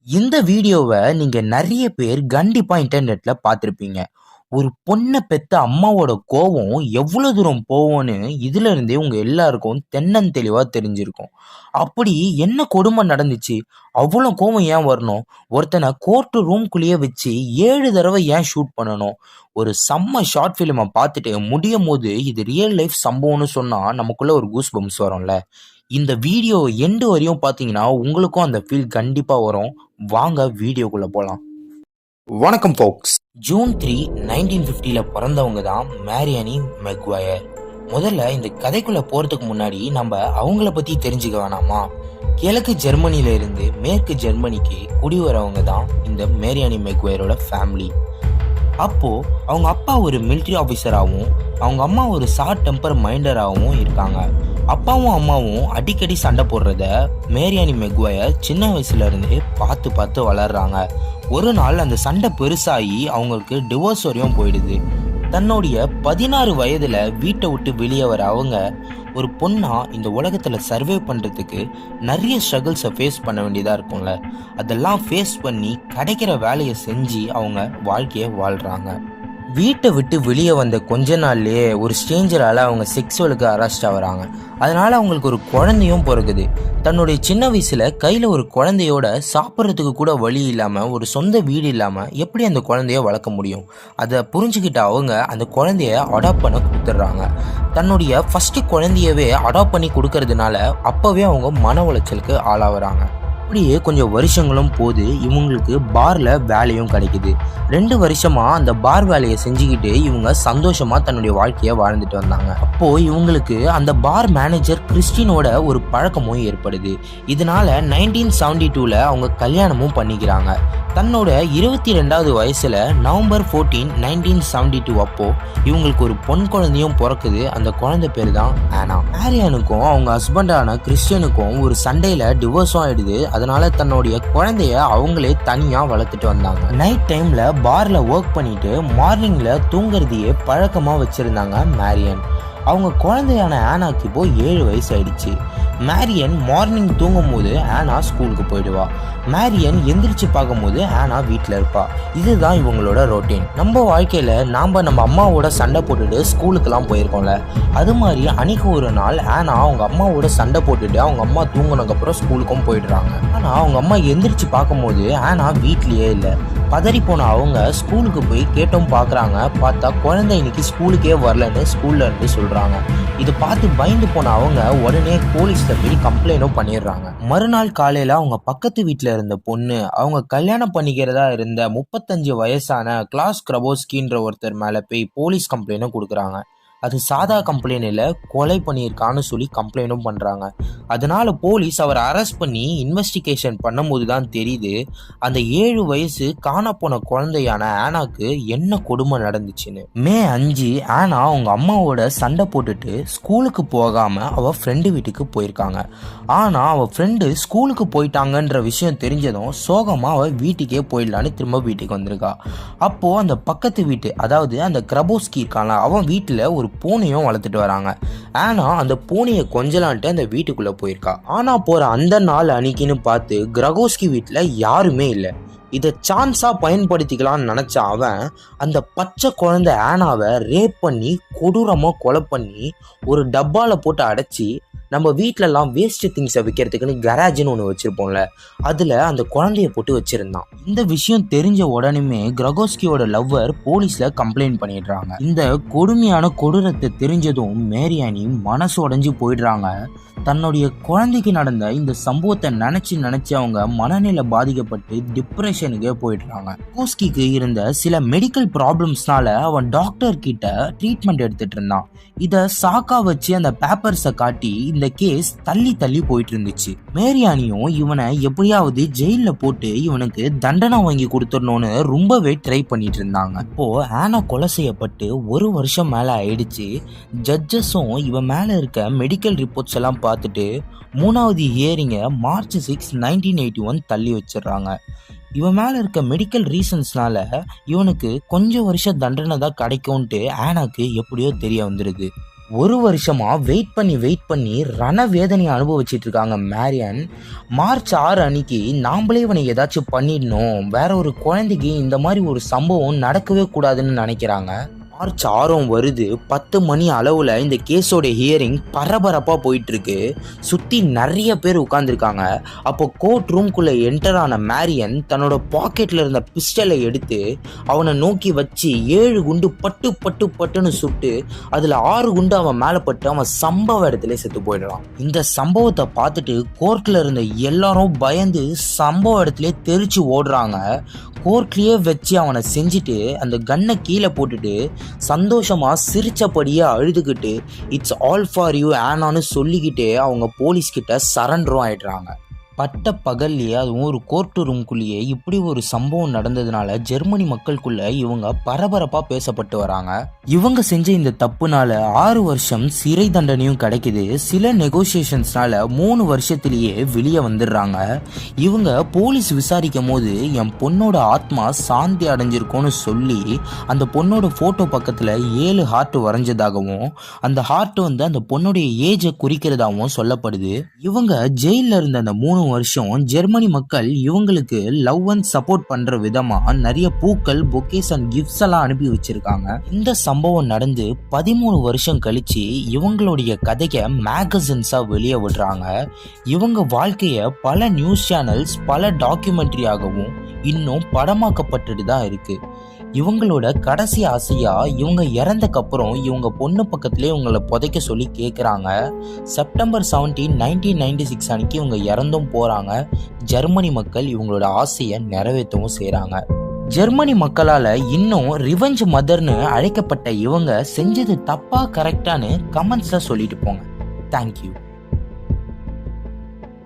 இந்த வீடியோவை நீங்க நிறைய பேர் கண்டிப்பா இன்டர்நெட்ல பார்த்திருப்பீங்க. ஒரு பொண்ண பெத்த அம்மாவோட கோவம் எவ்வளவு தூரம் போகும்னு இதுல இருந்தே உங்க எல்லாருக்கும் தென்னந்தெளிவா தெரிஞ்சிருக்கும். அப்படி என்ன கொடுமை நடந்துச்சு? அவ்வளோ கோவம் ஏன் வரணும்? ஒருத்தனை கோர்ட் ரூம்குள்ளேயே வச்சு 7 தடவை ஏன் ஷூட் பண்ணணும்? ஒரு செம்ம ஷார்ட் ஃபிலிமை பார்த்துட்டு முடியும் போது இது ரியல் லைஃப் சம்பவம்னு சொன்னா நமக்குள்ள ஒரு கூஸ் பம்ப்ஸ் வரும்ல. இந்த வீடியோ எண்டு வரையும் பார்த்தீங்கன்னா உங்களுக்கும் அந்த ஃபீல் கண்டிப்பா வரும். வாங்க வீடியோக்குள்ள போலாம். வணக்கம் ஃபோக்ஸ். ஜூன் 3, 1950ல பிறந்தவங்க தான் மேரியனி மெக்வயர். முதல்ல இந்த கதைக்குள்ள போறதுக்கு முன்னாடி நம்ம அவங்கள பத்தி தெரிஞ்சுக்க வேணாமா? கிழக்கு ஜெர்மனில இருந்து மேற்கு ஜெர்மனிக்கு குடிவரவங்க தான் இந்த மேரியனி மெக்வயரோட ஃபேமிலி. அப்போ அவங்க அப்பா ஒரு மிலிட்ரி ஆஃபீஸராகவும் அவங்க அம்மா ஒரு ஷார்ட் டெம்பர் மைண்டராகவும் இருக்காங்க. அப்பாவும் அம்மாவும் அடிக்கடி சண்டை போடுறத மேரியனி மெக்வயர் சின்ன வயசுல இருந்தே பார்த்து பார்த்து வளர்றாங்க. ஒரு நாள் அந்த சண்டை பெருசாகி அவங்களுக்கு டிவோர்ஸ் வரையும் போயிடுது. தன்னுடைய 16 வயதுல வீட்டை விட்டு வெளியே வர அவங்க ஒரு பொண்ணா இந்த உலகத்துல சர்வே பண்றதுக்கு நிறைய ஸ்ட்ரகிள்ஸை ஃபேஸ் பண்ண வேண்டியதா இருக்கும்ல. அதெல்லாம் ஃபேஸ் பண்ணி கிடைக்கிற வேலையை செஞ்சு அவங்க வாழ்க்கையை வாழ்றாங்க. வீட்டை விட்டு வெளியே வந்த கொஞ்ச நாள்லயே ஒரு ஸ்ட்ரேஞ்சரால் அவங்க செக்ஸுவலுக்கு அரெஸ்ட் ஆகுறாங்க. அதனால அவங்களுக்கு ஒரு குழந்தையும் பிறகுது. தன்னுடைய சின்ன வயசுல கையில ஒரு குழந்தையோட சாப்பிட்றதுக்கு கூட வழி இல்லாம ஒரு சொந்த வீடு இல்லாம எப்படி அந்த குழந்தைய வளர்க்க முடியும்? அதை புரிஞ்சுக்கிட்ட அவங்க அந்த குழந்தைய அடாப்ட் பண்ண கொடுத்துட்றாங்க. தன்னுடைய ஃபர்ஸ்ட் குழந்தையவே அடாப்ட் பண்ணி கொடுக்கறதுனால அப்பவே அவங்க மன உளைச்சலுக்கு ஆளாகிறாங்க. அப்படியே கொஞ்சம் வருஷங்களும் போது இவங்களுக்கு பார்ல வேலையும் கிடைக்குது. 2 வருஷமா அந்த பார் வேலையை செஞ்சுக்கிட்டு இவங்க சந்தோஷமா தன்னுடைய வாழ்க்கையை வாழ்ந்துட்டு வந்தாங்க. அப்போ இவங்களுக்கு அந்த பார் மேனேஜர் கிறிஸ்டினோட ஒரு பழக்கமும் ஏற்படுது. இதனால 1972ல அவங்க கல்யாணமும் பண்ணிக்கிறாங்க. தன்னோட 22வது வயசுல நவம்பர் 14, 1972 அப்போ இவங்களுக்கு ஒரு பொன் குழந்தையும் பிறக்குது. அந்த குழந்தை பேர் தான் ஆனா. மேரியானுக்கும் அவங்க ஹஸ்பண்டான கிறிஸ்டியனுக்கும் ஒரு சண்டையில டிவோர்ஸும் ஆயிடுது. அதனால தன்னுடைய குழந்தைய அவங்களே தனியா வளர்த்துட்டு வந்தாங்க. நைட் டைம்ல பார்ல ஒர்க் பண்ணிட்டு மார்னிங்ல தூங்குறதையே பழக்கமா வச்சிருந்தாங்க மேரியன். அவங்க குழந்தையான ஆனாக்கு இப்போ 7 வயசு ஆயிடுச்சு. மேரியன் மார்னிங் தூங்கும் போது ஆனா ஸ்கூலுக்கு போயிடுவா. மேரியன் எந்திரிச்சு பார்க்கும்போது ஆனா வீட்டில் இருப்பா. இதுதான் இவங்களோட ரொட்டீன். நம்ம வாழ்க்கையில நம்ம அம்மாவோட சண்டை போட்டுட்டு ஸ்கூலுக்கெல்லாம் போயிருக்கோம்ல, அது மாதிரி அன்னைக்கு ஒரு நாள் ஆனா அவங்க அம்மாவோட சண்டை போட்டுட்டு அவங்க அம்மா தூங்கினதுக்கப்புறம் ஸ்கூலுக்கும் போயிடுறாங்க. ஆனால் அவங்க அம்மா எந்திரிச்சு பார்க்கும்போது ஆனா வீட்லேயே இல்லை. பதறி போன அவங்க ஸ்கூலுக்கு போய் கேட்டும் பார்க்குறாங்க. பார்த்தா குழந்தை இன்னைக்கு ஸ்கூலுக்கே வரலன்னு ஸ்கூல்ல இருந்து சொல்கிறாங்க. இதை பார்த்து பயந்து போன அவங்க உடனே போலீஸ்ல போய் கம்ப்ளைண்டும் பண்ணிடுறாங்க. மறுநாள் காலையில் அவங்க பக்கத்து வீட்டில் இருந்த பொண்ணு அவங்க கல்யாணம் பண்ணிக்கிறதா இருந்த 35 வயசான கிளாஸ் கிரபோஸ்கின்ற ஒருத்தர் மேலே போய் போலீஸ் கம்ப்ளைண்ட்டும் கொடுக்குறாங்க. அது சாதா கம்ப்ளைண்ட் இல்லை, கொலை பண்ணியிருக்கான்னு சொல்லி கம்ப்ளைண்ட்டும் பண்ணுறாங்க. அதனால போலீஸ் அவரை அரெஸ்ட் பண்ணி இன்வெஸ்டிகேஷன் பண்ணும்போது தான் தெரியுது அந்த 7 வயசு காணப்போன குழந்தையான ஆனாக்கு என்ன கொடுமை நடந்துச்சுன்னு. மே 5 ஆனா அவங்க அம்மாவோட சண்டை போட்டுட்டு ஸ்கூலுக்கு போகாம அவ ஃப்ரெண்டு வீட்டுக்கு போயிருக்காங்க. ஆனா அவ ஃப்ரெண்டு ஸ்கூலுக்கு போயிட்டாங்கன்ற விஷயம் தெரிஞ்சதும் சோகமா அவ வீட்டுக்கே போயிடலான்னு திரும்ப வீட்டுக்கு வந்திருக்கா. அப்போ அந்த பக்கத்து வீட்டு, அதாவது அந்த கிரபோஸ்கி இருக்காங்க, அவன் வீட்டுல ஒரு பூனையும் வளர்த்துட்டு வராங்க. ஆனா அந்த பூனையை கொஞ்சலான்ட்டு அந்த வீட்டுக்குள்ள போயிருக்கா. ஆனா போற அந்த நாள் அன்னைக்குன்னு பார்த்து கிரகோஸ்கி வீட்டுல யாருமே இல்லை. இதை சான்ஸா பயன்படுத்திக்கலாம்னு நினைச்ச அவன் அந்த பச்சை குழந்தை ஆனாவை ரேப் பண்ணி கொடூரமா கொலை பண்ணி ஒரு டப்பால போட்டு அடைச்சி, நம்ம வீட்டிலலாம் வேஸ்ட் திங்ஸை வைக்கிறதுக்குன்னு கராஜ்னு ஒன்று வச்சுருப்போம்ல, அதில் அந்த குழந்தைய போட்டு வச்சுருந்தான். இந்த விஷயம் தெரிஞ்ச உடனே கிரகோஸ்கியோட லவ்வர் போலீஸில் கம்ப்ளைண்ட் பண்ணிடுறாங்க. இந்த கொடுமையான கொடூரத்தை தெரிஞ்சதும் மேரியானி மனசு உடைஞ்சு போயிடுறாங்க. தன்னுடைய குழந்தைக்கு நடந்த இந்த சம்பவத்தை நினைச்சு அவங்க மனநிலை பாதிக்கப்பட்டு டிப்ரெஷனுக்கே போயிடுறாங்க. கோஸ்கிக்கு இருந்த சில மெடிக்கல் ப்ராப்ளம்ஸ்னால அவன் டாக்டர் கிட்ட ட்ரீட்மெண்ட் எடுத்துட்டு இருந்தான். இதை சாக்கா வச்சு அந்த பேப்பர்ஸை காட்டி இந்த கேஸ் தள்ளி போயிட்டு இருந்துச்சு. மேரியானியும் இவனை எப்படியாவது ஜெயில போட்டு இவனுக்கு தண்டனை வாங்கி கொடுத்துடணும்னு ரொம்பவே ட்ரை பண்ணிட்டு இருந்தாங்க. இப்போ ஆனா கொலை செய்யப்பட்டு 1 வருஷம் மேல ஆயிடுச்சு. ஜட்ஜஸும் இவன் மேல இருக்க மெடிக்கல் ரிப்போர்ட்ஸ் எல்லாம் பார்த்துட்டு 3வது ஹியரிங்கை மார்ச் 6, 1981 தள்ளி வச்சிடுறாங்க. இவன் மேலே இருக்க மெடிக்கல் ரீசன்ஸ்னால இவனுக்கு கொஞ்சம் வருஷம் தண்டனை தான் கிடைக்கும்ன்ட்டு ஆனாக்கு எப்படியோ தெரிய வந்துடுது. ஒரு வருஷமா வெயிட் பண்ணி ரணவேதனையை அனுபவிச்சிட்டு இருக்காங்க மேரியன். மார்ச் 6 அன்னைக்கு நாமளே இவனை ஏதாச்சும் பண்ணிடணும், வேற ஒரு குழந்தைக்கு இந்த மாதிரி ஒரு சம்பவம் நடக்கவே கூடாதுன்னு நினைக்கிறாங்க. மார்ச் 6 வருது. 10 மணி அளவில் இந்த கேஸோட ஹியரிங் பரபரப்பாக போயிட்டுருக்கு. சுற்றி நிறைய பேர் உட்காந்துருக்காங்க. அப்போ கோர்ட் ரூம்குள்ளே என்டர் ஆன மேரியன் தன்னோட பாக்கெட்டில் இருந்த பிஸ்டலை எடுத்து அவனை நோக்கி வச்சு 7 குண்டு பட்டுன்னு சுட்டு அதில் 6 குண்டு அவன் மேலே பட்டு அவன் சம்பவ இடத்துல செத்து போயிடலாம். இந்த சம்பவத்தை பார்த்துட்டு கோர்ட்டில் இருந்த எல்லாரும் பயந்து சம்பவ இடத்துல தெரிச்சு ஓடுறாங்க. கோர்ட்லேயே வச்சு அவனை செஞ்சுட்டு அந்த கன்னை கீழே போட்டுட்டு சந்தோஷமாக சிரிச்சபடியே அழுதுகிட்டு இட்ஸ் ஆல் ஃபார் யூ ஆனான்னு சொல்லிக்கிட்டே அவங்க போலீஸ்கிட்ட சரண்டரும் ஆயிடுறாங்க. பட்ட பகல்லையே அதுவும் ஒரு கோர்ட் ரூம்குள்ளேயே இப்படி ஒரு சம்பவம் நடந்ததுனால ஜெர்மனி மக்களுக்குள்ள இவங்க பரபரப்பாக பேசப்பட்டு வராங்க. இவங்க செஞ்ச இந்த தப்புனால 6 வருஷம் சிறை தண்டனையும் கிடைக்குது. சில நெகோசியேஷன்ஸ்னால 3 வருஷத்திலேயே வெளியே வந்துடுறாங்க. இவங்க போலீஸ் விசாரிக்கும் போது என் பொண்ணோட ஆத்மா சாந்தி அடைஞ்சிருக்கோன்னு சொல்லி அந்த பொண்ணோட ஃபோட்டோ பக்கத்தில் 7 ஹார்ட் வரைஞ்சதாகவும் அந்த ஹார்ட் அந்த பொண்ணுடைய ஏஜை குறிக்கிறதாகவும் சொல்லப்படுது. இவங்க ஜெயிலில் இருந்த அந்த 3 வருஷம் ஜெர்மனி மக்கள் இவங்களுக்கு லவ் அண்ட் சப்போர்ட் பண்ற விதமா நிறைய பூக்கள், பொக்கேஸ் அண்ட் கிஃப்ட்ஸ் எல்லாம் அனுப்பி வச்சிருக்காங்க. இந்த சம்பவம் நடந்து 13 வருஷம் கழிச்சு இவங்களுடைய கதையை மேகசின்ஸா வெளியே விடுறாங்க. இவங்க வாழ்க்கைய பல நியூஸ் சேனல்ஸ், பல டாக்குமெண்ட்ரியாகவும் இன்னும் படமாக்கப்பட்டுட்டு தான் இருக்கு. இவங்களோட கடைசி ஆசையா இவங்க இறந்தக்கப்புறம் இவங்க பொண்ணு பக்கத்திலே இவங்களை புதைக்க சொல்லி கேட்குறாங்க. செப்டம்பர் 17, 1996 அன்னைக்கு இவங்க இறந்தும் போகிறாங்க. ஜெர்மனி மக்கள் இவங்களோட ஆசையை நிறைவேற்றவும் செய்கிறாங்க. ஜெர்மனி மக்களால் இன்னும் ரிவெஞ்ச் மதர்னு அழைக்கப்பட்ட இவங்க செஞ்சது தப்பா கரெக்டானு கமெண்ட்ஸில் சொல்லிட்டு போங்க. தேங்க்யூ.